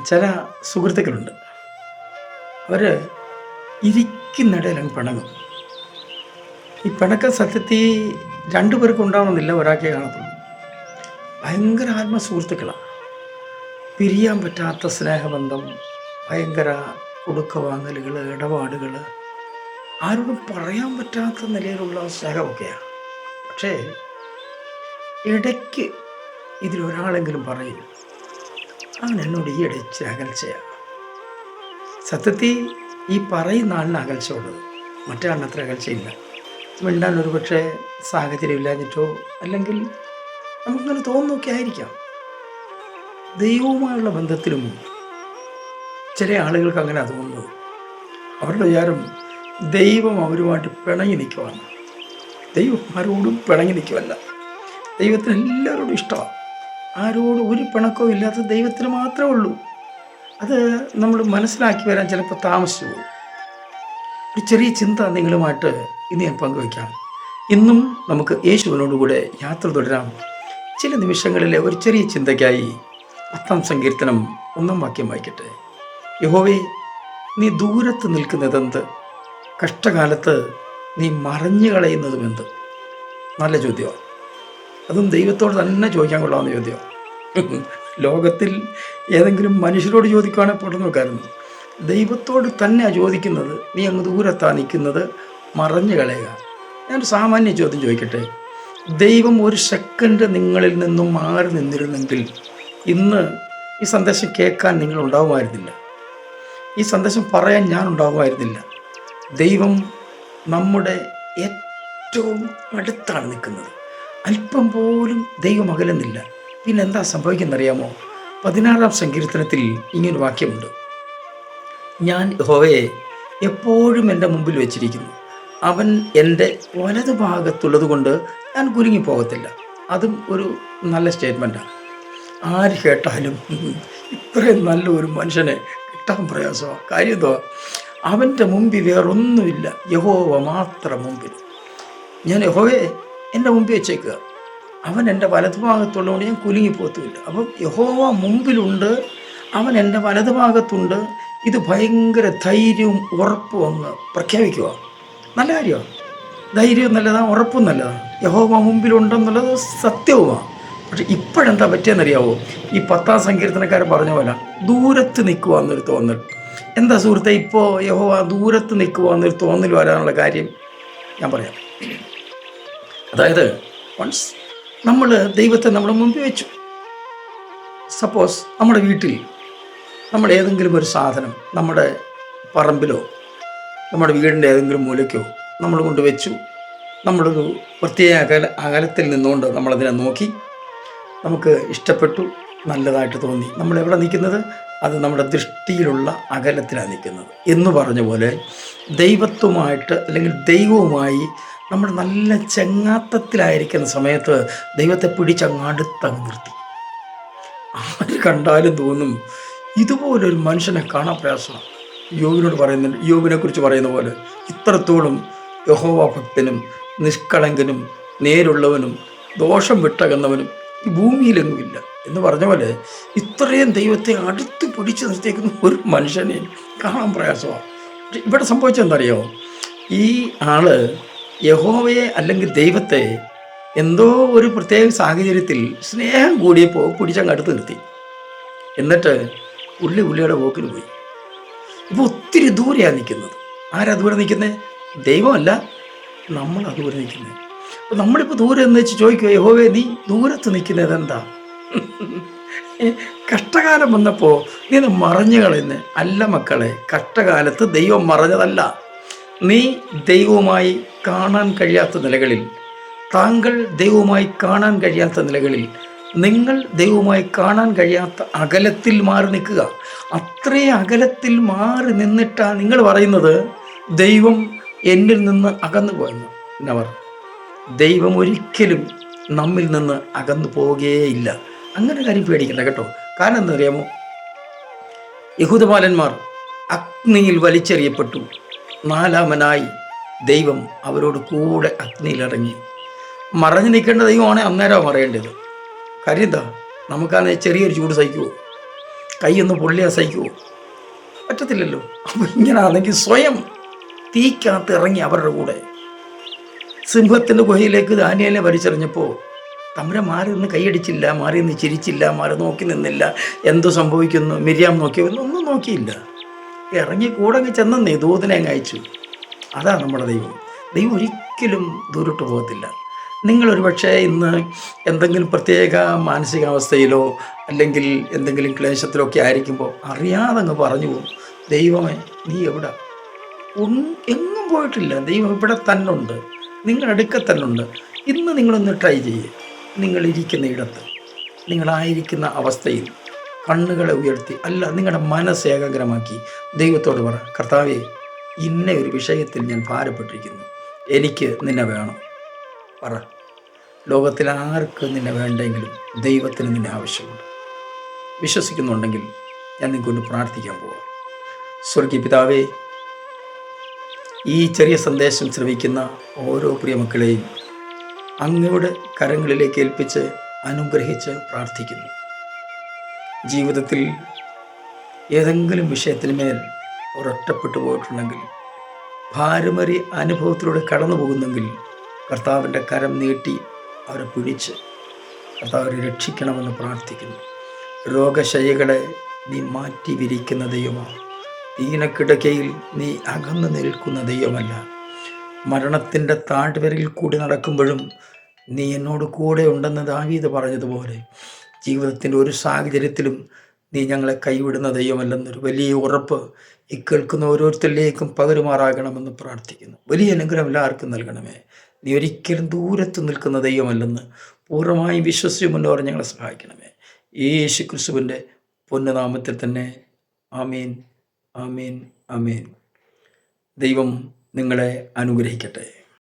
ചില സുഹൃത്തുക്കളുണ്ട്. അവർ ഇരിക്കുന്നിടയിൽ അങ്ങ് പിണങ്ങും. ഈ പിണക്കം സത്യത്തിൽ രണ്ടു പേർക്കും ഉണ്ടാവണമെന്നില്ല, ഒരാൾക്കേ കാണത്തുള്ളൂ. ഭയങ്കര ആത്മസുഹൃത്തുക്കളാണ്. പിരിയാൻ പറ്റാത്ത സ്നേഹബന്ധം, ഭയങ്കര കൊടുക്ക വാങ്ങലുകൾ, ഇടപാടുകൾ, ആരോടും പറയാൻ പറ്റാത്ത നിലയിലുള്ള സ്നേഹമൊക്കെയാണ്. പക്ഷേ ഇടയ്ക്ക് ഇതിലൊരാളെങ്കിലും പറയും, അവൻ എന്നോട് ഈ ഇടയ്ക്ക് അകൽച്ചയാണ്. സത്യത്തിൽ ഈ പറയുന്ന ആളിന് അകൽച്ചയുള്ളത്, മറ്റേ ആളിന് അത്ര അകൽച്ചയില്ല. മിണ്ടാൻ ഒരു പക്ഷേ സാഹചര്യമില്ലാഞ്ഞിട്ടോ അല്ലെങ്കിൽ നമുക്കങ്ങനെ തോന്നുന്നൊക്കെ ആയിരിക്കാം. ദൈവവുമായുള്ള ബന്ധത്തിലും ചില ആളുകൾക്ക് അങ്ങനെ തോന്നുന്നത്. അവരുടെ വിചാരം ദൈവം അവരുമായിട്ട് പിണങ്ങി നിൽക്കുവാണ്. ദൈവം ആരോടും പിണങ്ങി നിൽക്കുമല്ല. ദൈവത്തിന് എല്ലാവരോടും ഇഷ്ടമാണ്. ആരോടും ഒരു പിണക്കവും ഇല്ലാത്ത ദൈവത്തിന് മാത്രമേ ഉള്ളൂ. അത് നമ്മൾ മനസ്സിലാക്കി വരാൻ ചിലപ്പോൾ താമസിച്ചു പോകും. ഒരു ചെറിയ ചിന്ത നിങ്ങളുമായിട്ട് ഇന്ന് ഞാൻ പങ്കുവയ്ക്കാം. ഇന്നും നമുക്ക് യേശുവിനോടുകൂടെ യാത്ര തുടരാം. ചില നിമിഷങ്ങളിലെ ഒരു ചെറിയ ചിന്തയ്ക്കായി 10-ാം സങ്കീർത്തനം 1-ാം വാക്യം വായിക്കട്ടെ. യഹോവേ, നീ ദൂരത്ത് നിൽക്കുന്നതെന്ത്? കഷ്ടകാലത്ത് നീ മറഞ്ഞു കളയുന്നതുമെന്ത്? നല്ല ചോദ്യമാണ്. അതും ദൈവത്തോട് തന്നെ ചോദിക്കാൻ കൊള്ളാവുന്ന ചോദ്യമാണ്. ലോകത്തിൽ ഏതെങ്കിലും മനുഷ്യരോട് ചോദിക്കുകയാണെങ്കിൽ പൊട്ടു നോക്കായിരുന്നു. ദൈവത്തോട് തന്നെയാണ് ചോദിക്കുന്നത്. നീ അങ്ങ് ദൂരത്താണ് നിൽക്കുന്നത്, മറഞ്ഞു കളയുക. ഞാനൊരു സാമാന്യ ചോദ്യം ചോദിക്കട്ടെ. ദൈവം ഒരു സെക്കൻഡ് നിങ്ങളിൽ നിന്നും മാറി നിന്നിരുന്നെങ്കിൽ ഇന്ന് ഈ സന്ദേശം കേൾക്കാൻ നിങ്ങൾ ഉണ്ടാകുമായിരുന്നില്ല. ഈ സന്ദേശം പറയാൻ ഞാൻ ഉണ്ടാകുമായിരുന്നില്ല. ദൈവം നമ്മുടെ ഏറ്റവും അടുത്താണ് നിൽക്കുന്നത്. അല്പം പോലും ദൈവം അകലുന്നില്ല. പിന്നെന്താ സംഭവിക്കുന്നറിയാമോ? 16-ാം സങ്കീർത്തനത്തിൽ ഇങ്ങനൊരു വാക്യമുണ്ട്. ഞാൻ യഹോവയെ എപ്പോഴും എൻ്റെ മുമ്പിൽ വെച്ചിരിക്കുന്നു. അവൻ എൻ്റെ വലതുഭാഗത്തുള്ളത് കൊണ്ട് ഞാൻ കുലുങ്ങിപ്പോകത്തില്ല. അതും ഒരു നല്ല സ്റ്റേറ്റ്മെൻറ്റാണ്. ആര് കേട്ടാലും ഇത്രയും നല്ല ഒരു മനുഷ്യനെ കിട്ടാൻ പ്രയാസമാണ്. കാര്യം എന്തോ, അവൻ്റെ മുമ്പിൽ വേറൊന്നുമില്ല, യഹോവ മാത്രം മുമ്പിൽ. ഞാൻ യഹോവയെ എൻ്റെ മുമ്പിൽ വെച്ചേക്കുക. അവൻ എൻ്റെ വലതുഭാഗത്തുള്ളതുകൊണ്ട് ഞാൻ കുലുങ്ങിപ്പോത്തുമില്ല. അപ്പം യഹോവ മുമ്പിലുണ്ട്, അവൻ എൻ്റെ വലതുഭാഗത്തുണ്ട്. ഇത് ഭയങ്കര ധൈര്യവും ഉറപ്പും അങ്ങ് പ്രഖ്യാപിക്കുക. നല്ല കാര്യമാണ്. ധൈര്യവും നല്ലതാണ്, ഉറപ്പും നല്ലതാണ്. യഹോവ മുമ്പിലുണ്ടെന്നുള്ളത് സത്യവുമാണ്. പക്ഷെ ഇപ്പോഴെന്താ പറ്റിയെന്നറിയാവോ? ഈ 10-ാം സങ്കീർത്തനക്കാരൻ പറഞ്ഞ പോലെ ദൂരത്ത് നിൽക്കുക എന്നൊരു തോന്നൽ. എന്താ സുഹൃത്തെ ഇപ്പോൾ യഹോവ ദൂരത്ത് നിൽക്കുക എന്നൊരു തോന്നൽ വരാനുള്ള കാര്യം ഞാൻ പറയാം. അതായത് വൺസ് നമ്മൾ ദൈവത്തെ നമ്മുടെ മുമ്പിൽ വെച്ചു. സപ്പോസ് നമ്മുടെ വീട്ടിൽ നമ്മൾ ഏതെങ്കിലും ഒരു സാധനം നമ്മുടെ പറമ്പിലോ നമ്മുടെ വീടിൻ്റെ ഏതെങ്കിലും മൂലയ്ക്കോ നമ്മൾ കൊണ്ട് വെച്ചു. നമ്മളൊരു പ്രത്യേക അകലത്തിൽ നിന്നുകൊണ്ട് നമ്മളതിനെ നോക്കി, നമുക്ക് ഇഷ്ടപ്പെട്ടു, നല്ലതായിട്ട് തോന്നി. നമ്മളെവിടെ നിൽക്കുന്നത്? അത് നമ്മുടെ ദൃഷ്ടിയിലുള്ള അകലത്തിലാണ് നിൽക്കുന്നത് എന്ന് പറഞ്ഞ പോലെ ദൈവത്വമായിട്ട് അല്ലെങ്കിൽ ദൈവവുമായി നമ്മൾ നല്ല ചെങ്ങാത്തത്തിലായിരിക്കുന്ന സമയത്ത് ദൈവത്തെ പിടിച്ചങ്ങ് അടുത്തങ്ങ് നിർത്തി. ആര് കണ്ടാലും തോന്നും ഇതുപോലൊരു മനുഷ്യനെ കാണാൻ പ്രയാസമാണ്. യോബിനോട് പറയുന്നുണ്ട്, യോബിനെ കുറിച്ച് പറയുന്ന പോലെ ഇത്രത്തോളം യഹോവ ഭക്തനും നിഷ്കളങ്കനും നേരുള്ളവനും ദോഷം വിട്ടകന്നവനും ഈ ഭൂമിയിലെങ്ങുമില്ല എന്ന് പറഞ്ഞ പോലെ ഇത്രയും ദൈവത്തെ അടുത്ത് പിടിച്ചു നിർത്തിയേക്കുന്ന ഒരു മനുഷ്യനെ കാണാൻ പ്രയാസമാണ്. ഇവിടെ സംഭവിച്ചെന്തറിയാമോ? ഈ ആള് യഹോവയെ അല്ലെങ്കിൽ ദൈവത്തെ എന്തോ ഒരു പ്രത്യേക സാഹചര്യത്തിൽ സ്നേഹം കൂടിയപ്പോൾ പിടിച്ചങ്ങ് അടുത്ത് നിർത്തി. എന്നിട്ട് ഉള്ളിയുടെ പോക്കിന് പോയി. ഇപ്പോൾ ഒത്തിരി ദൂരെയാണ് നിൽക്കുന്നത്. ആരാ ദൂരെ നിൽക്കുന്നത്? ദൈവമല്ല, നമ്മൾ ദൂരെ നിൽക്കുന്നത്. അപ്പോൾ നമ്മളിപ്പോൾ ദൂരെ എന്ന് വെച്ച് ചോദിക്കുക, യഹോവേ നീ ദൂരത്ത് നിൽക്കുന്നത് എന്താ? കഷ്ടകാലം വന്നപ്പോൾ നീ മറഞ്ഞു കളയുന്ന അല്ല മക്കളെ. കഷ്ടകാലത്ത് ദൈവം മറഞ്ഞതല്ല. നീ ദൈവവുമായി കാണാൻ കഴിയാത്ത നിലകളിൽ, താങ്കൾ ദൈവവുമായി കാണാൻ കഴിയാത്ത നിലകളിൽ, നിങ്ങൾ ദൈവവുമായി കാണാൻ കഴിയാത്ത അകലത്തിൽ മാറി നിൽക്കുക. അത്രയും അകലത്തിൽ മാറി നിന്നിട്ടാണ് നിങ്ങൾ പറയുന്നത് ദൈവം എന്നിൽ നിന്ന് അകന്നു പോയെന്ന്. നെവർ. ദൈവം ഒരിക്കലും നമ്മിൽ നിന്ന് അകന്നു പോവുകയില്ല. അങ്ങനെ കാര്യം പേടിക്കണ്ട കേട്ടോ. കാരണം എന്താ അറിയാമോ? യഹൂദബാലന്മാർ അഗ്നിയിൽ വലിച്ചെറിയപ്പെട്ടു. 4-മനായി ദൈവം അവരോട് കൂടെ അഗ്നിയിലിറങ്ങി. മറഞ്ഞു നിൽക്കേണ്ട ദൈവമാണ് അന്നേരം മറയേണ്ടത്. കാര്യം എന്താ? നമുക്കാണെങ്കിൽ ചെറിയൊരു ചൂട് സഹിക്കുമോ? കൈയൊന്ന് പൊള്ളിയാൽ സഹിക്കുമോ? പറ്റത്തില്ലല്ലോ. അപ്പോൾ ഇങ്ങനാണെങ്കിൽ സ്വയം തീക്കകത്ത് ഇറങ്ങി അവരുടെ കൂടെ. സിംഹത്തിൻ്റെ ഗുഹയിലേക്ക് ദാനിയേലിനെ വലിച്ചെറിഞ്ഞപ്പോൾ തമ്പുരാൻ മാറി നിന്ന് കൈയടിച്ചില്ല, മാറി നിന്ന് ചിരിച്ചില്ല, മാറി നോക്കി നിന്നില്ല. എന്തു സംഭവിക്കുന്നു? മിര്യാം നോക്കി ഒന്നും നോക്കിയില്ല. ഇറങ്ങി കൂടെ അങ്ങ് ചെന്നേ, ദൂതനെ അങ്ങ് അയച്ചു. അതാണ് നമ്മുടെ ദൈവം. ദൈവം ഒരിക്കലും ദൂരോട്ട് പോകത്തില്ല. നിങ്ങളൊരു പക്ഷേ ഇന്ന് എന്തെങ്കിലും പ്രത്യേക മാനസികാവസ്ഥയിലോ അല്ലെങ്കിൽ എന്തെങ്കിലും ക്ലേശത്തിലോ ഒക്കെ ആയിരിക്കുമ്പോൾ അറിയാതെ അങ്ങ് പറഞ്ഞു പോകും, ദൈവമേ നീ എവിടെ? എങ്ങും പോയിട്ടില്ല. ദൈവം ഇവിടെ തന്നെ ഉണ്ട്, നിങ്ങളുടെ അടുക്കൽ തന്നെ ഉണ്ട്. ഇന്ന് നിങ്ങളൊന്ന് ട്രൈ ചെയ്യുക. നിങ്ങളിരിക്കുന്ന ഇടത്ത്, നിങ്ങളായിരിക്കുന്ന അവസ്ഥയിൽ കണ്ണുകളെ ഉയർത്തി, അല്ല നിങ്ങളുടെ മനസ്സ് ഏകാഗ്രമാക്കി ദൈവത്തോട് പറ, കർത്താവേ ഇന്ന ഒരു വിഷയത്തിൽ ഞാൻ ഭാരപ്പെട്ടിരിക്കുന്നു, എനിക്ക് നിന്നെ വേണം. പറ. ലോകത്തിൽ ആർക്ക് നിന്നെ വേണ്ടെങ്കിലും ദൈവത്തിന് നിന്നെ ആവശ്യമുണ്ട്. വിശ്വസിക്കുന്നുണ്ടെങ്കിൽ ഞാൻ നിങ്ങൾക്കൊന്ന് പ്രാർത്ഥിക്കാൻ പോവാം. സ്വർഗീയ പിതാവേ, ഈ ചെറിയ സന്ദേശം ശ്രവിക്കുന്ന ഓരോ പ്രിയ മക്കളെയും അങ്ങയുടെ കരങ്ങളിലേക്ക് ഏൽപ്പിച്ച് അനുഗ്രഹിച്ച് പ്രാർത്ഥിക്കുന്നു. ജീവിതത്തിൽ ഏതെങ്കിലും വിഷയത്തിന് മേൽ ഒരൊറ്റപ്പെട്ടു പോയിട്ടുണ്ടെങ്കിൽ, ഭാരമേറിയ അനുഭവത്തിലൂടെ കടന്നു പോകുന്നെങ്കിൽ, കർത്താവിൻ്റെ കരം നീട്ടി അവരെ പിടിച്ച് കർത്താവിനെ രക്ഷിക്കണമെന്ന് പ്രാർത്ഥിക്കുന്നു. രോഗശയ്യകളെ നീ മാറ്റി വിരിക്കുന്ന ദൈവമാണ്. ദീനക്കിടക്കയിൽ നീ അകന്നു നിൽക്കുന്ന ദൈവമല്ല. മരണത്തിൻ്റെ താഴ്വരയിൽ കൂടി നടക്കുമ്പോഴും നീ എന്നോട് കൂടെ ഉണ്ടെന്ന് ദാവീദ് പറഞ്ഞതുപോലെ, ജീവിതത്തിൻ്റെ ഒരു സാഹചര്യത്തിലും നീ ഞങ്ങളെ കൈവിടുന്ന ദൈവമല്ലെന്നൊരു വലിയ ഉറപ്പ് ഈ കേൾക്കുന്ന ഓരോരുത്തരിലേക്കും പകരുമാറാകണമെന്ന് പ്രാർത്ഥിക്കുന്നു. വലിയ അനുഗ്രഹം എല്ലാവർക്കും നൽകണമേ. നീ ഒരിക്കലും ദൂരത്ത് നിൽക്കുന്ന ദൈവമല്ലെന്ന് പൂർണ്ണമായും വിശ്വസിച്ച് മുന്നോട്ട് ഞങ്ങളെ സഹായിക്കണമേ. യേശു ക്രിസ്തുവിൻ്റെ പൊന്നുനാമത്തിൽ തന്നെ. ആമീൻ, ആമീൻ, ആമീൻ. ദൈവം നിങ്ങളെ അനുഗ്രഹിക്കട്ടെ.